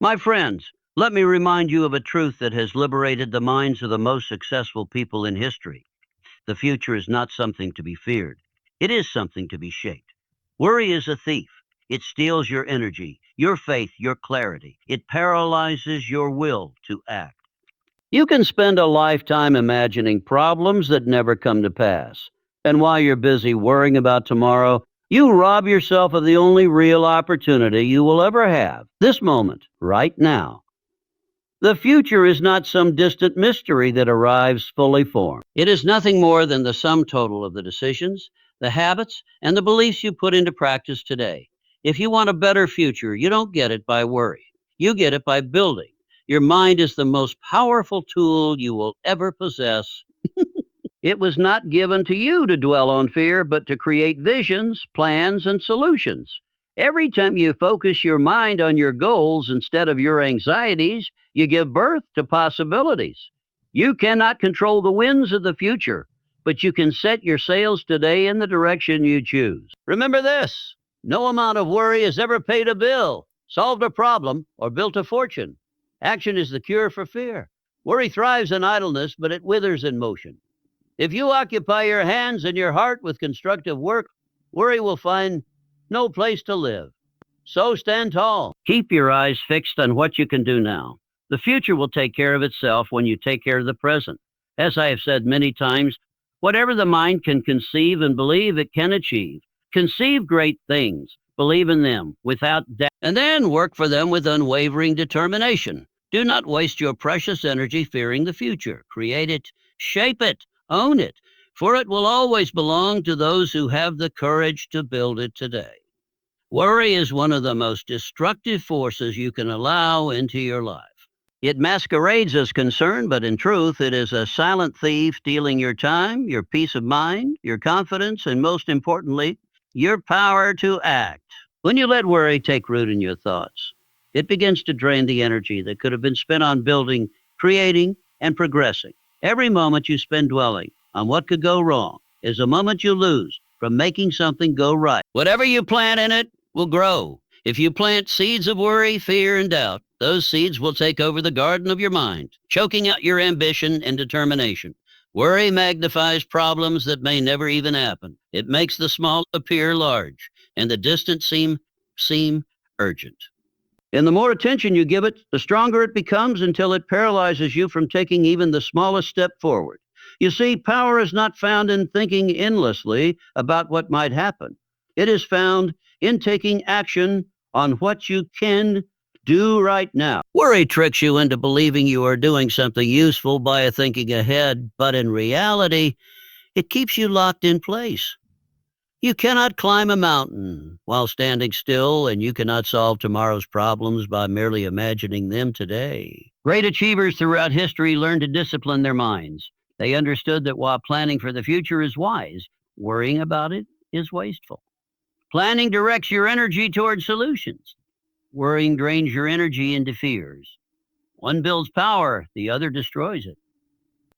My friends, let me remind you of a truth that has liberated the minds of the most successful people in history. The future is not something to be feared. It is something to be shaped. Worry is a thief. It steals your energy, your faith, your clarity. It paralyzes your will to act. You can spend a lifetime imagining problems that never come to pass. And while you're busy worrying about tomorrow, you rob yourself of the only real opportunity you will ever have, this moment, right now. The future is not some distant mystery that arrives fully formed. It is nothing more than the sum total of the decisions, the habits, and the beliefs you put into practice today. If you want a better future, you don't get it by worry. You get it by building. Your mind is the most powerful tool you will ever possess. It was not given to you to dwell on fear, but to create visions, plans, and solutions. Every time you focus your mind on your goals instead of your anxieties, you give birth to possibilities. You cannot control the winds of the future, but you can set your sails today in the direction you choose. Remember this: no amount of worry has ever paid a bill, solved a problem, or built a fortune. Action is the cure for fear. Worry thrives in idleness, but it withers in motion. If you occupy your hands and your heart with constructive work, worry will find no place to live. So stand tall. Keep your eyes fixed on what you can do now. The future will take care of itself when you take care of the present. As I have said many times, whatever the mind can conceive and believe, it can achieve. Conceive great things, believe in them without doubt, and then work for them with unwavering determination. Do not waste your precious energy fearing the future. Create it, shape it, own it, for it will always belong to those who have the courage to build it today. Worry is one of the most destructive forces you can allow into your life. It masquerades as concern, but in truth, it is a silent thief stealing your time, your peace of mind, your confidence, and most importantly, your power to act. When you let worry take root in your thoughts, it begins to drain the energy that could have been spent on building, creating, and progressing. Every moment you spend dwelling on what could go wrong is a moment you lose from making something go right. Whatever you plant in it will grow. If you plant seeds of worry, fear, and doubt, those seeds will take over the garden of your mind, choking out your ambition and determination. Worry magnifies problems that may never even happen. It makes the small appear large and the distant seem urgent. And the more attention you give it, the stronger it becomes until it paralyzes you from taking even the smallest step forward. You see, power is not found in thinking endlessly about what might happen. It is found in taking action on what you can do right now. Worry tricks you into believing you are doing something useful by thinking ahead, but in reality, it keeps you locked in place. You cannot climb a mountain while standing still, and you cannot solve tomorrow's problems by merely imagining them today. Great achievers throughout history learned to discipline their minds. They understood that while planning for the future is wise, worrying about it is wasteful. Planning directs your energy toward solutions. Worrying drains your energy into fears. One builds power, the other destroys it.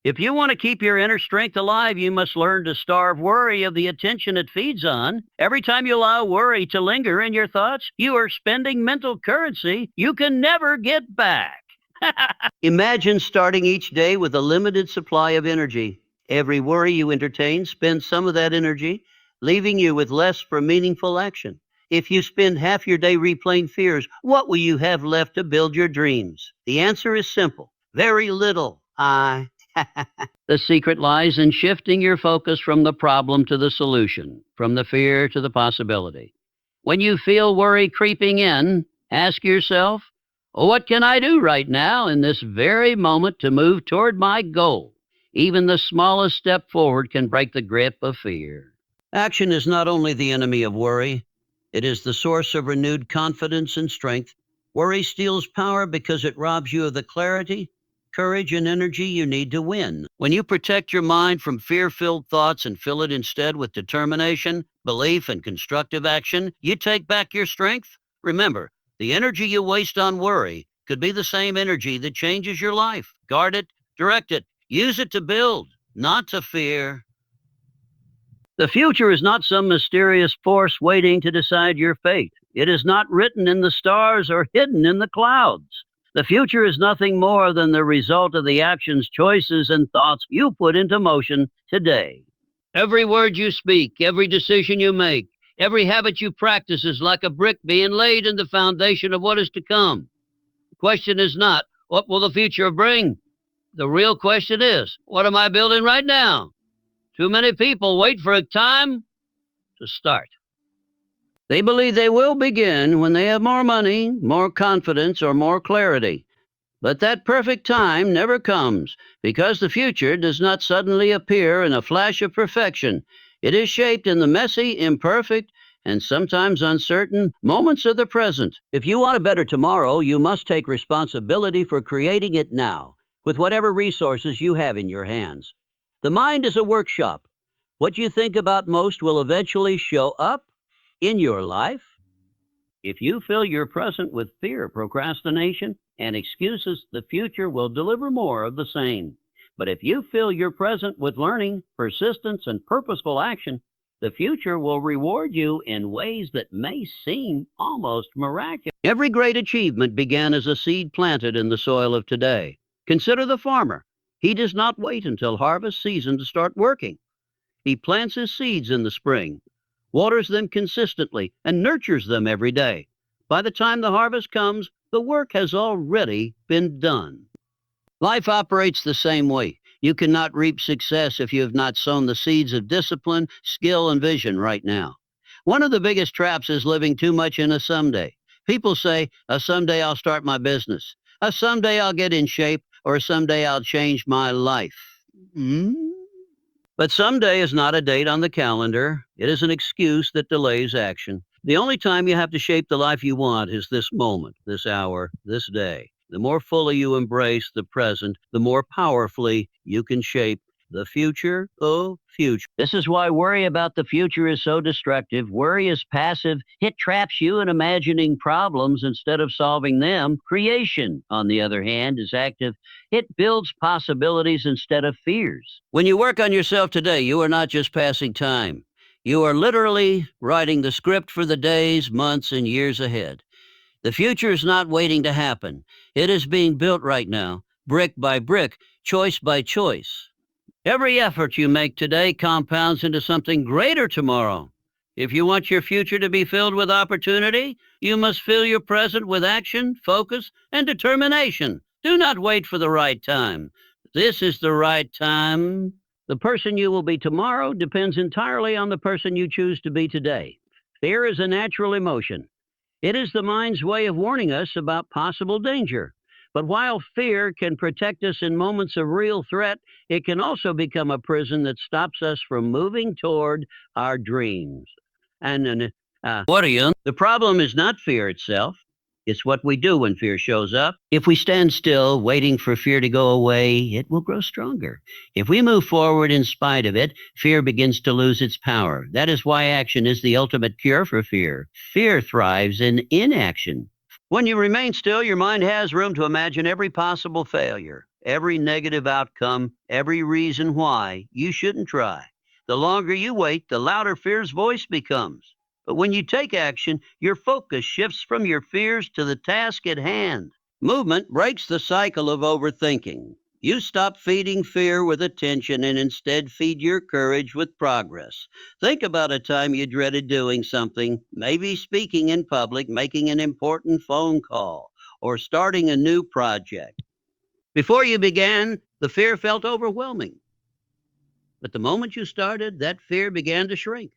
If you want to keep your inner strength alive, you must learn to starve worry of the attention it feeds on. Every time you allow worry to linger in your thoughts, you are spending mental currency you can never get back. Imagine starting each day with a limited supply of energy. Every worry you entertain spends some of that energy, leaving you with less for meaningful action. If you spend half your day replaying fears, what will you have left to build your dreams? The answer is simple: very little. The secret lies in shifting your focus from the problem to the solution, from the fear to the possibility. When you feel worry creeping in, ask yourself, what can I do right now in this very moment to move toward my goal? Even the smallest step forward can break the grip of fear. Action is not only the enemy of worry, it is the source of renewed confidence and strength. Worry steals power because it robs you of the clarity, courage, and energy you need to win. When you protect your mind from fear-filled thoughts and fill it instead with determination, belief, and constructive action, you take back your strength. Remember, the energy you waste on worry could be the same energy that changes your life. Guard it, direct it, use it to build, not to fear. The future is not some mysterious force waiting to decide your fate. It is not written in the stars or hidden in the clouds. The future is nothing more than the result of the actions, choices, and thoughts you put into motion today. Every word you speak, every decision you make, every habit you practice is like a brick being laid in the foundation of what is to come. The question is not, what will the future bring? The real question is, what am I building right now? Too many people wait for a time to start. They believe they will begin when they have more money, more confidence, or more clarity. But that perfect time never comes because the future does not suddenly appear in a flash of perfection. It is shaped in the messy, imperfect, and sometimes uncertain moments of the present. If you want a better tomorrow, you must take responsibility for creating it now with whatever resources you have in your hands. The mind is a workshop. What you think about most will eventually show up in your life. If you fill your present with fear, procrastination, and excuses, the future will deliver more of the same. But if you fill your present with learning, persistence, and purposeful action, the future will reward you in ways that may seem almost miraculous. Every great achievement began as a seed planted in the soil of today. Consider the farmer. He does not wait until harvest season to start working. He plants his seeds in the spring, waters them consistently, and nurtures them every day. By the time the harvest comes, the work has already been done. Life operates the same way. You cannot reap success if you have not sown the seeds of discipline, skill, and vision right now. One of the biggest traps is living too much in a someday. People say, someday I'll start my business. Someday I'll get in shape, or someday I'll change my life. But someday is not a date on the calendar. It is an excuse that delays action. The only time you have to shape the life you want is this moment, this hour, this day. The more fully you embrace the present, the more powerfully you can shape the future. Oh, future. This is why worry about the future is so destructive. Worry is passive. It traps you in imagining problems instead of solving them. Creation, on the other hand, is active. It builds possibilities instead of fears. When you work on yourself today, you are not just passing time. You are literally writing the script for the days, months, and years ahead. The future is not waiting to happen. It is being built right now, brick by brick, choice by choice. Every effort you make today compounds into something greater tomorrow. If you want your future to be filled with opportunity, you must fill your present with action, focus, and determination. Do not wait for the right time. This is the right time. The person you will be tomorrow depends entirely on the person you choose to be today. Fear is a natural emotion. It is the mind's way of warning us about possible danger. But while fear can protect us in moments of real threat, it can also become a prison that stops us from moving toward our dreams. The problem is not fear itself. It's what we do when fear shows up. If we stand still, waiting for fear to go away, it will grow stronger. If we move forward in spite of it, fear begins to lose its power. That is why action is the ultimate cure for fear. Fear thrives in inaction. When you remain still, your mind has room to imagine every possible failure, every negative outcome, every reason why you shouldn't try. The longer you wait, the louder fear's voice becomes. But when you take action, your focus shifts from your fears to the task at hand. Movement breaks the cycle of overthinking. You stop feeding fear with attention and instead feed your courage with progress. Think about a time you dreaded doing something, maybe speaking in public, making an important phone call, or starting a new project. Before you began, the fear felt overwhelming. But the moment you started, that fear began to shrink.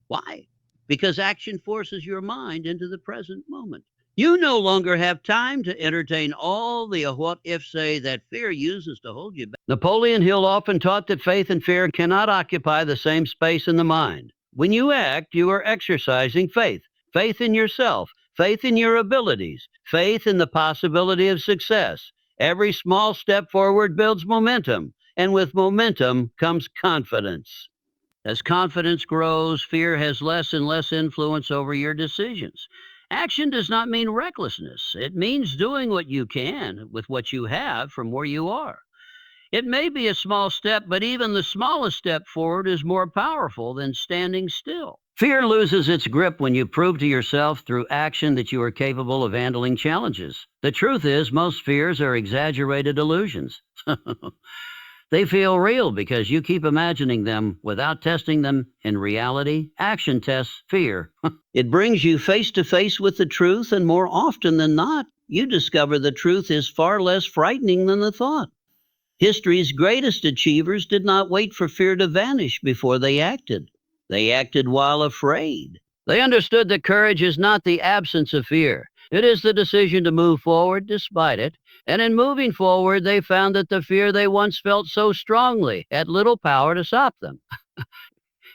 Why? Because action forces your mind into the present moment. You no longer have time to entertain all the what-if say that fear uses to hold you back. Napoleon Hill often taught that faith and fear cannot occupy the same space in the mind. When you act, you are exercising faith. Faith in yourself, faith in your abilities, faith in the possibility of success. Every small step forward builds momentum, and with momentum comes confidence. As confidence grows, fear has less and less influence over your decisions. Action does not mean recklessness. It means doing what you can with what you have from where you are. It may be a small step, but even the smallest step forward is more powerful than standing still. Fear loses its grip when you prove to yourself through action that you are capable of handling challenges. The truth is, most fears are exaggerated illusions. They feel real because you keep imagining them without testing them in reality. Action tests fear. It brings you face to face with the truth, and more often than not, you discover the truth is far less frightening than the thought. History's greatest achievers did not wait for fear to vanish before they acted. They acted while afraid. They understood that courage is not the absence of fear. It is the decision to move forward despite it. And in moving forward, they found that the fear they once felt so strongly had little power to stop them.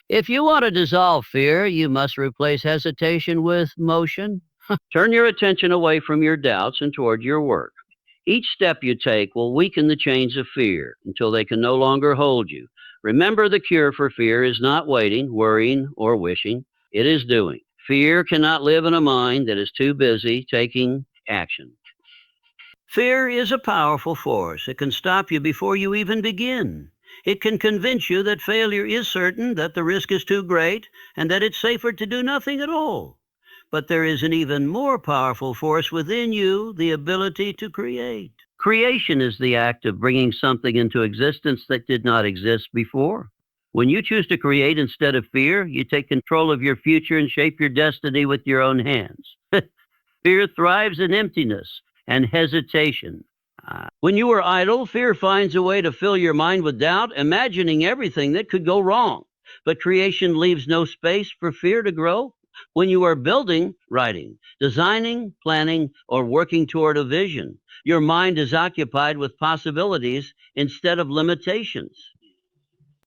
If you want to dissolve fear, you must replace hesitation with motion. Turn your attention away from your doubts and toward your work. Each step you take will weaken the chains of fear until they can no longer hold you. Remember, the cure for fear is not waiting, worrying, or wishing. It is doing. Fear cannot live in a mind that is too busy taking action. Fear is a powerful force. It can stop you before you even begin. It can convince you that failure is certain, that the risk is too great, and that it's safer to do nothing at all. But there is an even more powerful force within you, the ability to create. Creation is the act of bringing something into existence that did not exist before. When you choose to create instead of fear, you take control of your future and shape your destiny with your own hands. Fear thrives in emptiness and hesitation. When you are idle, fear finds a way to fill your mind with doubt, imagining everything that could go wrong. But creation leaves no space for fear to grow. When you are building, writing, designing, planning, or working toward a vision, your mind is occupied with possibilities instead of limitations.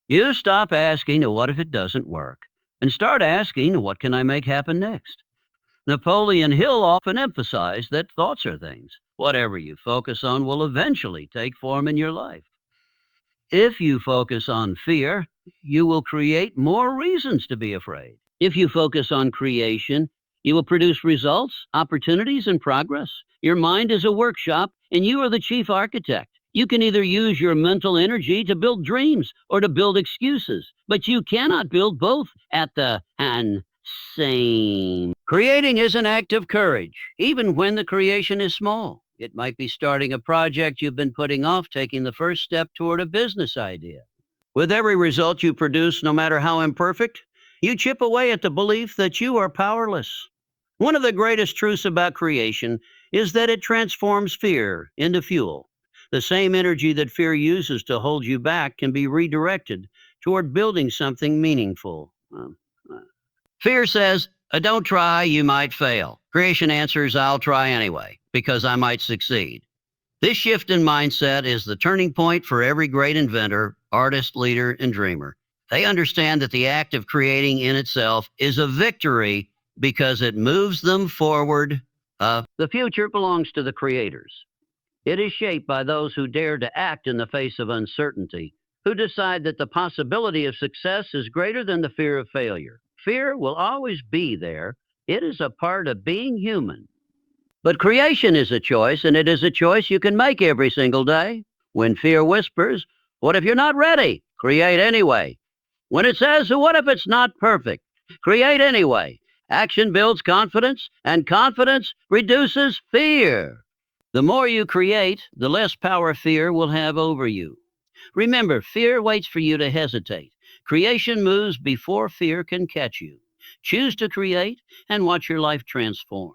You stop asking, what if it doesn't work? And start asking, what can I make happen next? Napoleon Hill often emphasized that thoughts are things. Whatever you focus on will eventually take form in your life. If you focus on fear, you will create more reasons to be afraid. If you focus on creation, you will produce results, opportunities, and progress. Your mind is a workshop, and you are the chief architect. You can either use your mental energy to build dreams or to build excuses, but you cannot build both at the same. Creating is an act of courage, even when the creation is small. It might be starting a project you've been putting off, taking the first step toward a business idea. With every result you produce, no matter how imperfect, you chip away at the belief that you are powerless. One of the greatest truths about creation is that it transforms fear into fuel. The same energy that fear uses to hold you back can be redirected toward building something meaningful. Fear says, don't try, you might fail. Creation answers, I'll try anyway, because I might succeed. This shift in mindset is the turning point for every great inventor, artist, leader, and dreamer. They understand that the act of creating in itself is a victory because it moves them forward. The future belongs to the creators. It is shaped by those who dare to act in the face of uncertainty, who decide that the possibility of success is greater than the fear of failure. Fear will always be there. It is a part of being human. But creation is a choice, and it is a choice you can make every single day. When fear whispers, what if you're not ready? Create anyway. When it says, what if it's not perfect? Create anyway. Action builds confidence, and confidence reduces fear. The more you create, the less power fear will have over you. Remember, fear waits for you to hesitate. Creation moves before fear can catch you. Choose to create and watch your life transform.